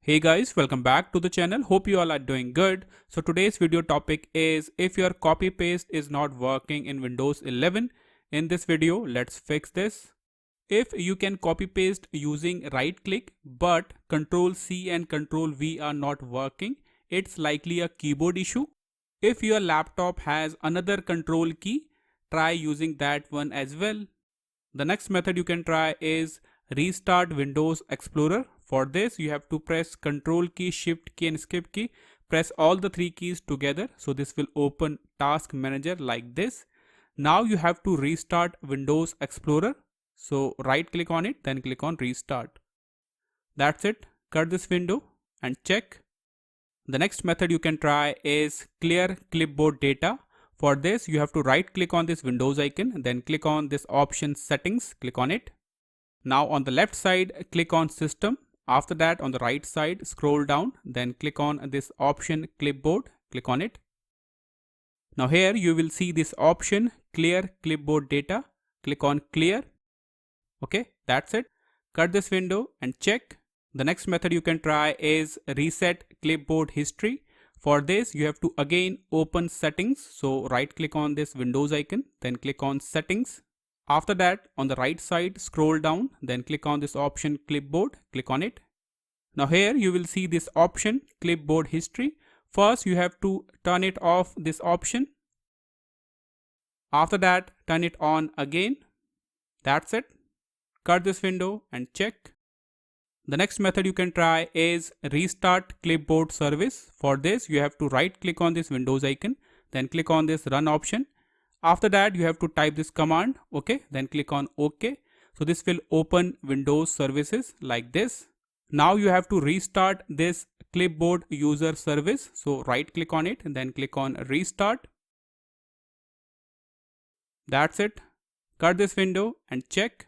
Hey guys, welcome back to the channel. Hope you all are doing good. So today's video topic is if your copy paste is not working in Windows 11. In this video, let's fix this. If you can copy paste using right click but Ctrl+C and Ctrl+V are not working, it's likely a keyboard issue. If your laptop has another control key, try using that one as well. The next method you can try is restart Windows Explorer. For this, you have to press Control key, Shift key and Escape key. Press all the three keys together. So this will open Task Manager like this. Now you have to restart Windows Explorer. So right click on it, then click on Restart. That's it. Cut this window and check. The next method you can try is Clear Clipboard Data. For this, you have to right click on this Windows icon, then click on this option Settings, click on it. Now on the left side, click on System. After that, on the right side, scroll down, then click on this option Clipboard, click on it. Now here you will see this option Clear Clipboard Data, click on Clear. Okay, that's it. Cut this window and check. The next method you can try is Reset Clipboard History. For this, you have to again open Settings. So right click on this Windows icon, then click on Settings. After that, on the right side, scroll down, then click on this option Clipboard, click on it. Now here you will see this option Clipboard History. First, you have to turn it off, this option. After that, turn it on again. That's it. Cut this window and check. The next method you can try is Restart Clipboard Service. For this, you have to right click on this Windows icon, then click on this Run option. After that, you have to type this command, okay, then click on OK. So this will open Windows services like this. Now you have to restart this clipboard user service. So right click on it and then click on Restart. That's it. Cut this window and check.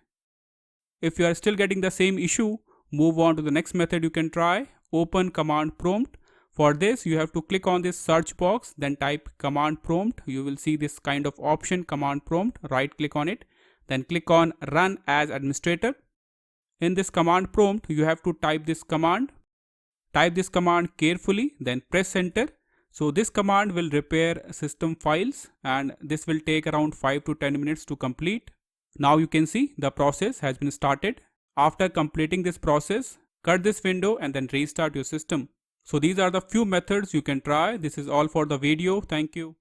If you are still getting the same issue, move on to the next method you can try, Open Command Prompt. For this, you have to click on this search box, then type command prompt. You will see this kind of option, command prompt. Right click on it, then click on Run as Administrator. In this command prompt, you have to type this command. Type this command carefully, then press enter. So this command will repair system files and this will take around 5 to 10 minutes to complete. Now you can see the process has been started. After completing this process, cut this window and then restart your system. So these are the few methods you can try. This is all for the video. Thank you.